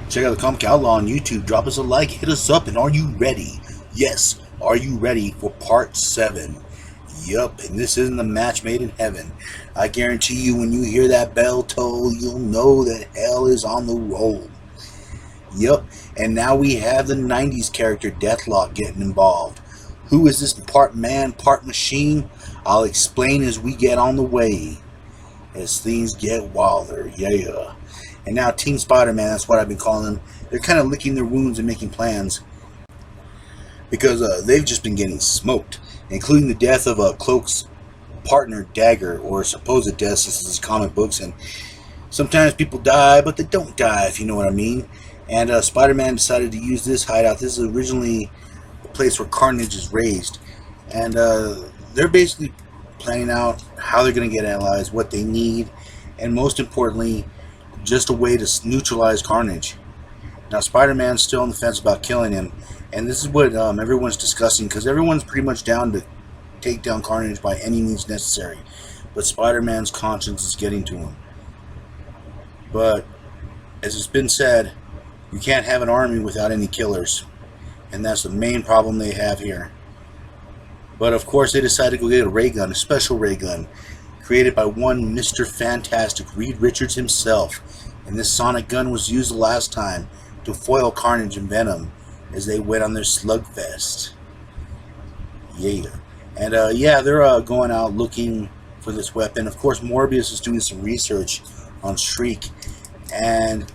Check out the Comic Outlaw on YouTube. Drop us a like, hit us up, and are you ready? Yes, are you ready for part 7? Yup, and this isn't a match made in heaven. I guarantee you when you hear that bell toll, you'll know that hell is on the roll. Yup, and now we have the 90s character Deathlock getting involved. Who is this part man, part machine? I'll explain as we get on the way. As things get wilder, yeah. And now Team Spider-Man, that's what I've been calling them. They're kind of licking their wounds and making plans. Because they've just been getting smoked. Including the death of Cloak's partner, Dagger, or supposed deaths. This is comic books, and sometimes people die, but they don't die, if you know what I mean. And Spider-Man decided to use this hideout. This is originally the place where Carnage is raised. And they're basically planning out how they're going to get allies, what they need, and most importantly, just a way to neutralize Carnage. Now, Spider-Man's still on the fence about killing him, and this is what everyone's discussing, because everyone's pretty much down to take down Carnage by any means necessary. But Spider-Man's conscience is getting to him. But, as it's been said, you can't have an army without any killers. And that's the main problem they have here. But, of course, they decided to go get a ray gun, a special ray gun, created by one Mr. Fantastic, Reed Richards himself. And this sonic gun was used the last time to foil Carnage and Venom as they went on their slugfest. Yeah. And yeah, they're going out looking for this weapon. Of course, Morbius is doing some research on Shriek. And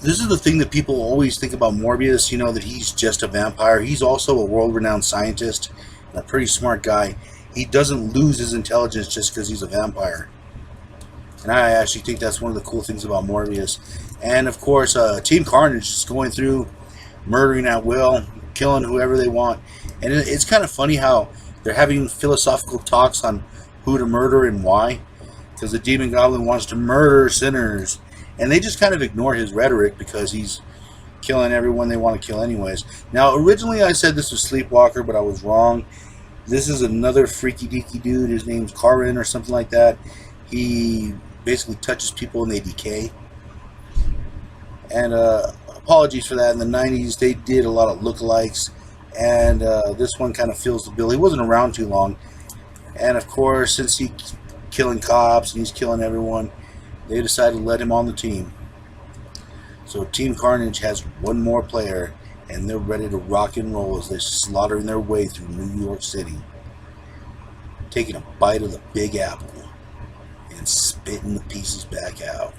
this is the thing that people always think about Morbius, you know, that he's just a vampire. He's also a world-renowned scientist and a pretty smart guy. He doesn't lose his intelligence just because he's a vampire. And I actually think that's one of the cool things about Morbius. And of course, Team Carnage is going through, murdering at will, killing whoever they want. And it's kind of funny how they're having philosophical talks on who to murder and why. Because the Demon Goblin wants to murder sinners. And they just kind of ignore his rhetoric because he's killing everyone they want to kill anyways. Now, originally I said this was Sleepwalker, but I was wrong. This is another freaky deaky dude. His name's Karin or something like that. He basically touches people and they decay. And apologies for that. In the 90s, they did a lot of lookalikes. And this one kind of fills the bill. He wasn't around too long. And of course, since he's killing cops and he's killing everyone, they decided to let him on the team. So Team Carnage has one more player, and they're ready to rock and roll as they're slaughtering their way through New York City, taking a bite of the Big Apple and spitting the pieces back out.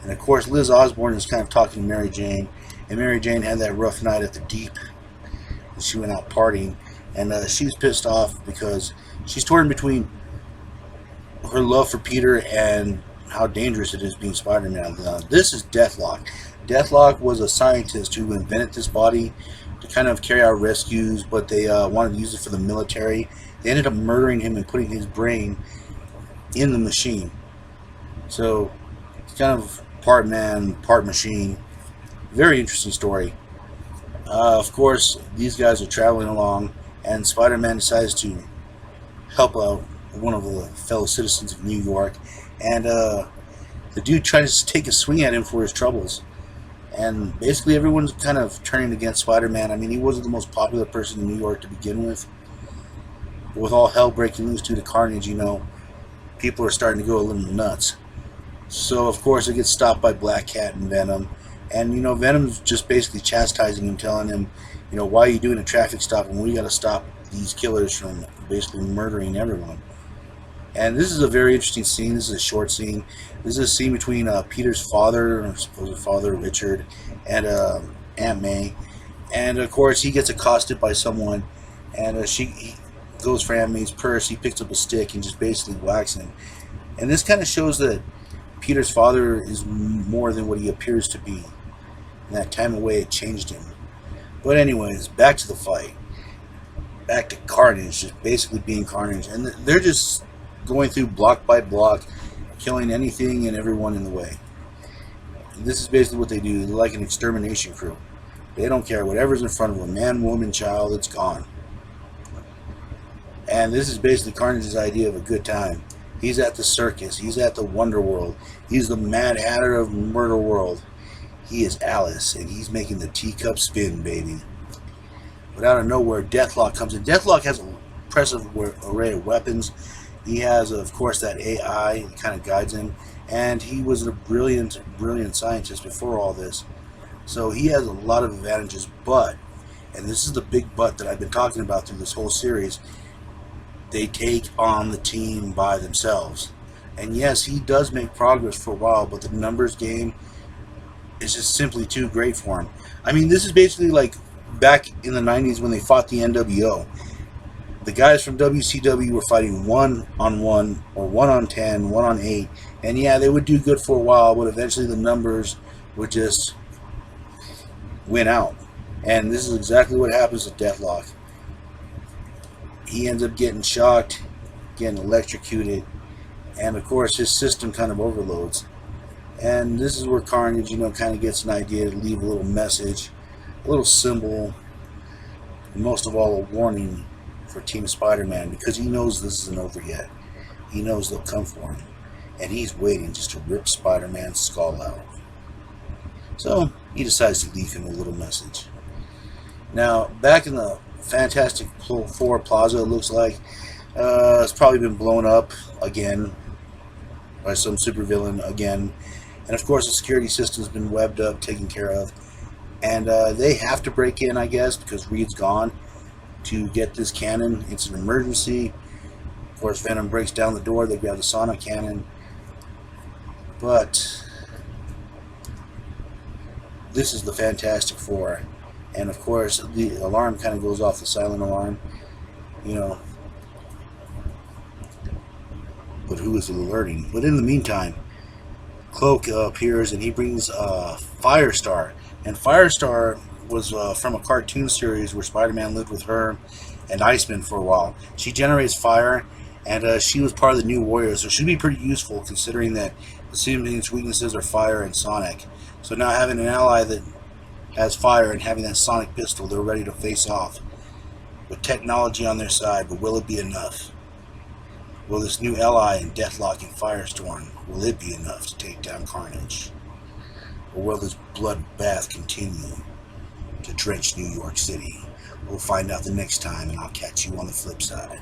And of course, Liz Osborne is kind of talking to Mary Jane, and Mary Jane had that rough night at the Deep. She went out partying, and she's pissed off because she's torn between her love for Peter and how dangerous it is being Spider-Man. This is Deathlock. Deathlock was a scientist who invented this body to kind of carry out rescues, but they wanted to use it for the military. They ended up murdering him and putting his brain in the machine. So it's kind of part man, part machine. Very interesting story. Of course, these guys are traveling along, and Spider-Man decides to help out one of the fellow citizens of New York. And the dude tries to take a swing at him for his troubles. And basically everyone's kind of turning against Spider-Man. I mean, he wasn't the most popular person in New York to begin with. But with all hell breaking loose due to Carnage, you know, people are starting to go a little nuts. So, of course, it gets stopped by Black Cat and Venom. And, you know, Venom's just basically chastising him, telling him, you know, why are you doing a traffic stop when we got to stop these killers from basically murdering everyone. And this is a very interesting scene. This is a short scene. This is a scene between Peter's father, or supposed father, Richard, and Aunt May. And, of course, he gets accosted by someone, and he goes for Aunt May's purse. He picks up a stick and just basically whacks him. And this kind of shows that Peter's father is more than what he appears to be. And that time away, it changed him. But anyways, back to the fight. Back to Carnage, just basically being Carnage. And they're just going through block by block, killing anything and everyone in the way. And this is basically what they do. They're like an extermination crew. They don't care. Whatever's in front of them, man, woman, child, it's gone. And this is basically Carnage's idea of a good time. He's at the circus. He's at the Wonder World. He's the Mad Hatter of Murder World. He is Alice, and he's making the teacup spin, baby. But out of nowhere, Deathlock comes in. Deathlock has an impressive array of weapons. He has, of course, that AI that kind of guides him. And he was a brilliant scientist before all this. So he has a lot of advantages, but, and this is the big but that I've been talking about through this whole series, they take on the team by themselves. And yes, he does make progress for a while, but the numbers game is just simply too great for him. I mean, this is basically like back in the 90s when they fought the NWO. The guys from WCW were fighting 1-on-1 or 1-on-10, 1-on-8, and yeah, they would do good for a while, but eventually the numbers would just win out. And this is exactly what happens with Deathlock. He ends up getting shocked, getting electrocuted, and of course his system kind of overloads. And this is where Carnage, kind of gets an idea to leave a little message, a little symbol, and most of all a warning for Team Spider-Man, because he knows this isn't over yet. He knows they'll come for him, and he's waiting just to rip Spider-Man's skull out. So he decides to leave him a little message. Now, back in the Fantastic Four Plaza, it looks like it's probably been blown up again by some supervillain again, and of course the security system's been webbed up, taken care of, and they have to break in, I guess, because Reed's gone, to get this cannon. It's an emergency. Of course, Venom breaks down the door. They grab the sonic cannon, but this is the Fantastic Four, and of course the alarm kind of goes off, the silent alarm, but who is alerting? But in the meantime, Cloak appears, and he brings Firestar, and Firestar was from a cartoon series where Spider-Man lived with her and Iceman for a while. She generates fire, and she was part of the New Warriors, so she'd be pretty useful considering that the Symbiote's weaknesses are fire and sonic. So now having an ally that has fire and having that sonic pistol, they're ready to face off with technology on their side. But will it be enough? Will this new ally in Deathlock and Firestorm, will it be enough to take down Carnage? Or will this bloodbath continue to drench New York City? We'll find out the next time, and I'll catch you on the flip side.